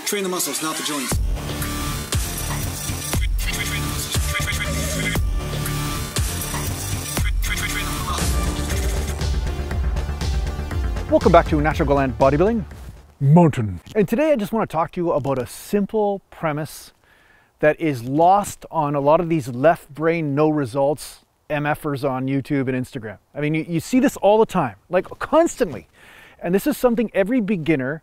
Train the muscles, not the joints. Welcome back to Natural Bodybuilding Mountain. And today I just want to talk to you about a simple premise that is lost on a lot of these left brain, no results MFers on YouTube and Instagram. I mean, you see this all the time, like constantly. And this is something every beginner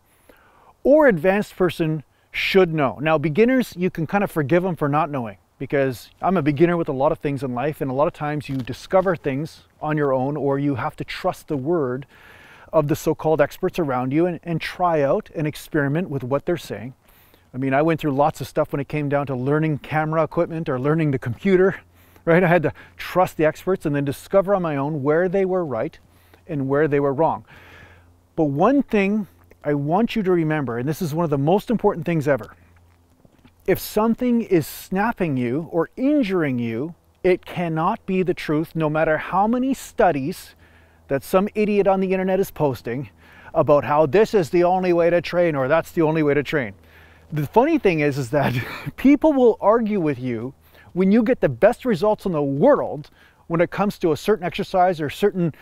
or advanced person should know. Now, beginners, you can kind of forgive them for not knowing, because I'm a beginner with a lot of things in life, and a lot of times you discover things on your own, or you have to trust the word of the so-called experts around you and try out and experiment with what they're saying. I mean, I went through lots of stuff when it came down to learning camera equipment or learning the computer, right? I had to trust the experts and then discover on my own where they were right and where they were wrong. But one thing I want you to remember, and this is one of the most important things ever, if something is snapping you or injuring you, it cannot be the truth, no matter how many studies that some idiot on the internet is posting about how this is the only way to train or that's the only way to train. The funny thing is that people will argue with you when you get the best results in the world when it comes to a certain exercise or certain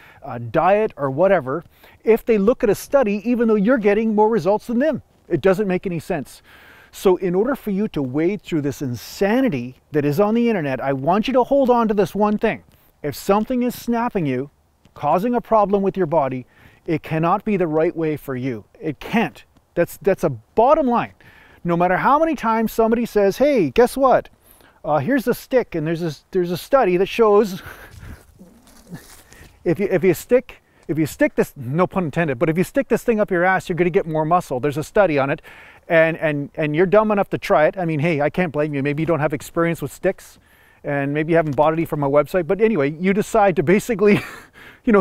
diet or whatever, if they look at a study, even though you're getting more results than them. It doesn't make any sense. So in order for you to wade through this insanity that is on the internet, I want you to hold on to this one thing. If something is snapping you, causing a problem with your body, it cannot be the right way for you. It can't. That's a bottom line. No matter how many times somebody says, hey, guess what? Here's a stick, and there's a study that shows if you stick this, no pun intended, but if you stick this thing up your ass, you're going to get more muscle. There's a study on it, and you're dumb enough to try it. I mean, hey, I can't blame you. Maybe you don't have experience with sticks, and maybe you haven't bought any from my website. But anyway, you decide to basically,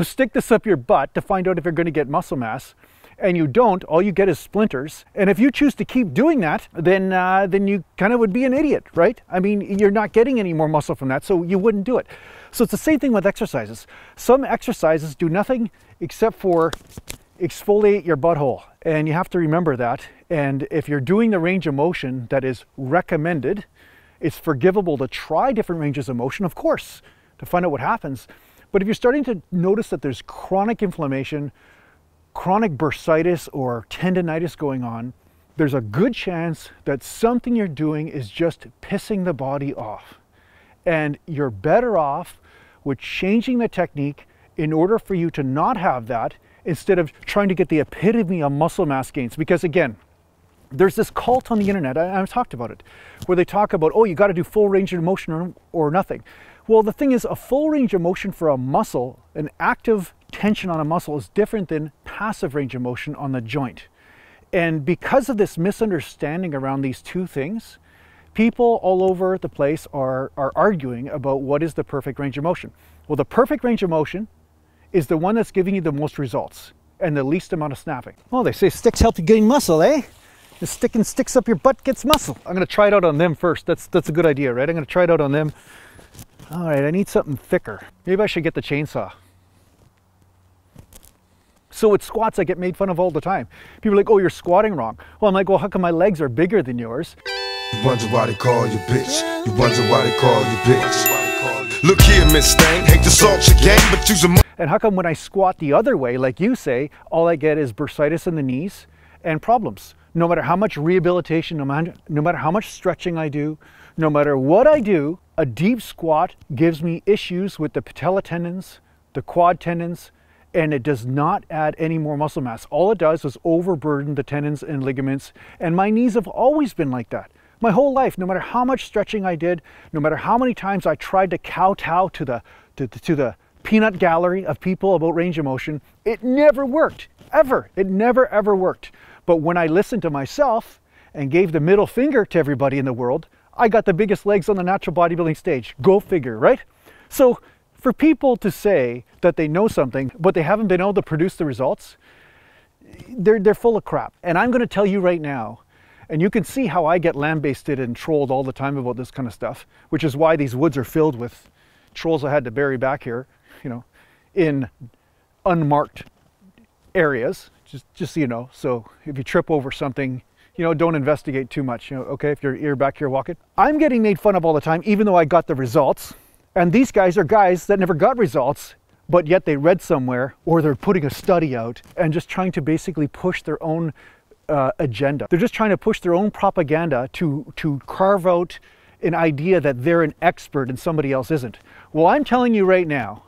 stick this up your butt to find out if you're going to get muscle mass. And you don't, all you get is splinters. And if you choose to keep doing that, then you kind of would be an idiot, right? I mean, you're not getting any more muscle from that, so you wouldn't do it. So it's the same thing with exercises. Some exercises do nothing except for exfoliate your butthole. And you have to remember that. And if you're doing the range of motion that is recommended, it's forgivable to try different ranges of motion, of course, to find out what happens. But if you're starting to notice that there's chronic inflammation, chronic bursitis or tendonitis going on, there's a good chance that something you're doing is just pissing the body off. And you're better off with changing the technique in order for you to not have that, instead of trying to get the epitome of muscle mass gains. Because again, there's this cult on the internet, I've talked about it, where they talk about, oh, you got to do full range of motion or nothing. Well, the thing is, a full range of motion for a muscle, an active tension on a muscle, is different than passive range of motion on the joint. And because of this misunderstanding around these two things, people all over the place are arguing about what is the perfect range of motion. Well, the perfect range of motion is the one that's giving you the most results and the least amount of snapping. Well, they say sticks help you gain muscle, eh? Just sticking sticks up your butt gets muscle. I'm going to try it out on them first. That's a good idea, right? I'm going to try it out on them. All right, I need something thicker. Maybe I should get the chainsaw. So with squats, I get made fun of all the time. People are like, oh, you're squatting wrong. Well, I'm like, well, how come my legs are bigger than yours? You wonder why they call you bitch. You wonder why they call you bitch. Look here, Miss Stang, hate to salt your game, but you's a... And how come when I squat the other way, like you say, all I get is bursitis in the knees and problems? No matter how much rehabilitation, no matter how much stretching I do, no matter what I do, a deep squat gives me issues with the patella tendons, the quad tendons, and it does not add any more muscle mass. All it does is overburden the tendons and ligaments, and my knees have always been like that. My whole life, no matter how much stretching I did, no matter how many times I tried to kowtow to the peanut gallery of people about range of motion, it never worked, ever. It never, ever worked. But when I listened to myself and gave the middle finger to everybody in the world, I got the biggest legs on the natural bodybuilding stage. Go figure, right? So for people to say that they know something, but they haven't been able to produce the results, they're full of crap. And I'm going to tell you right now, and you can see how I get lambasted and trolled all the time about this kind of stuff, which is why these woods are filled with trolls I had to bury back here, in unmarked areas, just so you know. So if you trip over something, you know, don't investigate too much, you know, okay, if you're back here walking. I'm getting made fun of all the time, even though I got the results. And these guys are guys that never got results, but yet they read somewhere, or they're putting a study out and just trying to basically push their own agenda. They're just trying to push their own propaganda to carve out an idea that they're an expert and somebody else isn't. Well, I'm telling you right now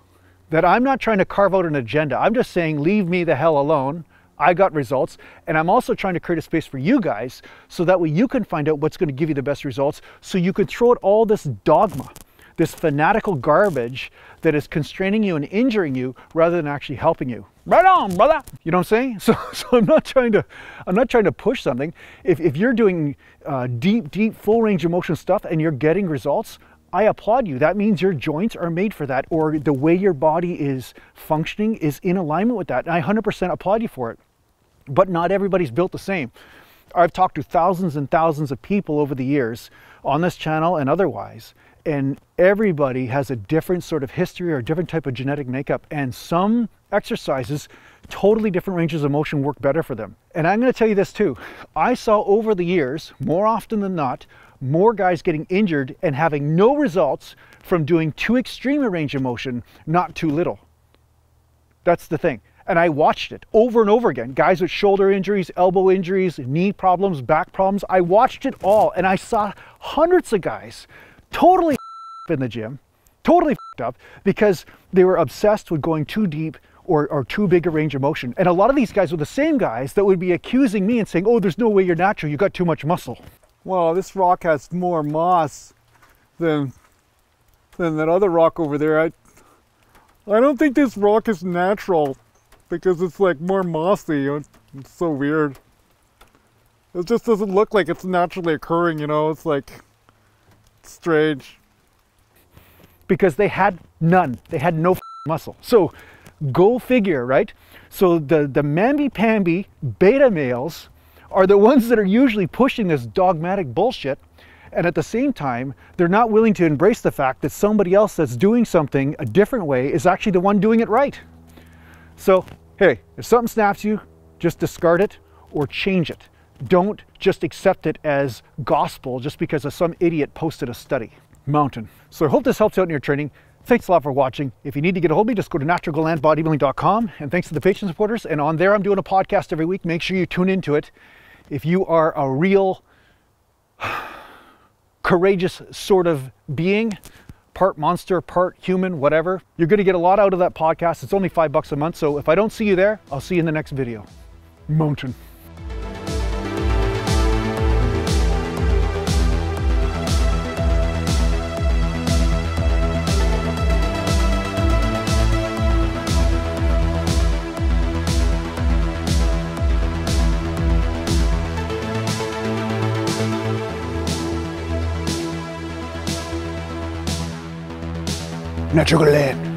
that I'm not trying to carve out an agenda. I'm just saying, leave me the hell alone. I got results, and I'm also trying to create a space for you guys so that way you can find out what's going to give you the best results, so you can throw out all this dogma, this fanatical garbage that is constraining you and injuring you rather than actually helping you. Right on, brother. You know what I'm saying? So I'm not trying to push something. If you're doing deep, full range of motion stuff and you're getting results, I applaud you. That means your joints are made for that, or the way your body is functioning is in alignment with that. And I 100% applaud you for it. But not everybody's built the same. I've talked to thousands and thousands of people over the years on this channel and otherwise, and everybody has a different sort of history or a different type of genetic makeup, and some exercises, totally different ranges of motion, work better for them. And I'm going to tell you this too. I saw over the years, more often than not, more guys getting injured and having no results from doing too extreme a range of motion, not too little. That's the thing. And I watched it over and over again. Guys with shoulder injuries, elbow injuries, knee problems, back problems. I watched it all, and I saw hundreds of guys totally in the gym, totally up, because they were obsessed with going too deep or too big a range of motion. And a lot of these guys were the same guys that would be accusing me and saying, oh, there's no way you're natural, you got too much muscle. Well, this rock has more moss than that other rock over there. I don't think this rock is natural because it's like more mossy. It's so weird. It just doesn't look like it's naturally occurring, you know. It's like strange. Because they had none. They had no muscle. So go figure, right? So the mamby-pamby beta males are the ones that are usually pushing this dogmatic bullshit, and at the same time they're not willing to embrace the fact that somebody else that's doing something a different way is actually the one doing it right. So hey, if something snaps you, just discard it or change it. Don't just accept it as gospel just because of some idiot posted a study. Mountain. So I hope this helps out in your training. Thanks a lot for watching. If you need to get a hold of me, just go to naturalbodybuilding.com, and thanks to the Patreon supporters. And on there, I'm doing a podcast every week. Make sure you tune into it. If you are a real courageous sort of being, part monster, part human, whatever, you're going to get a lot out of that podcast. It's only $5 a month. So if I don't see you there, I'll see you in the next video. Mountain. Natural land.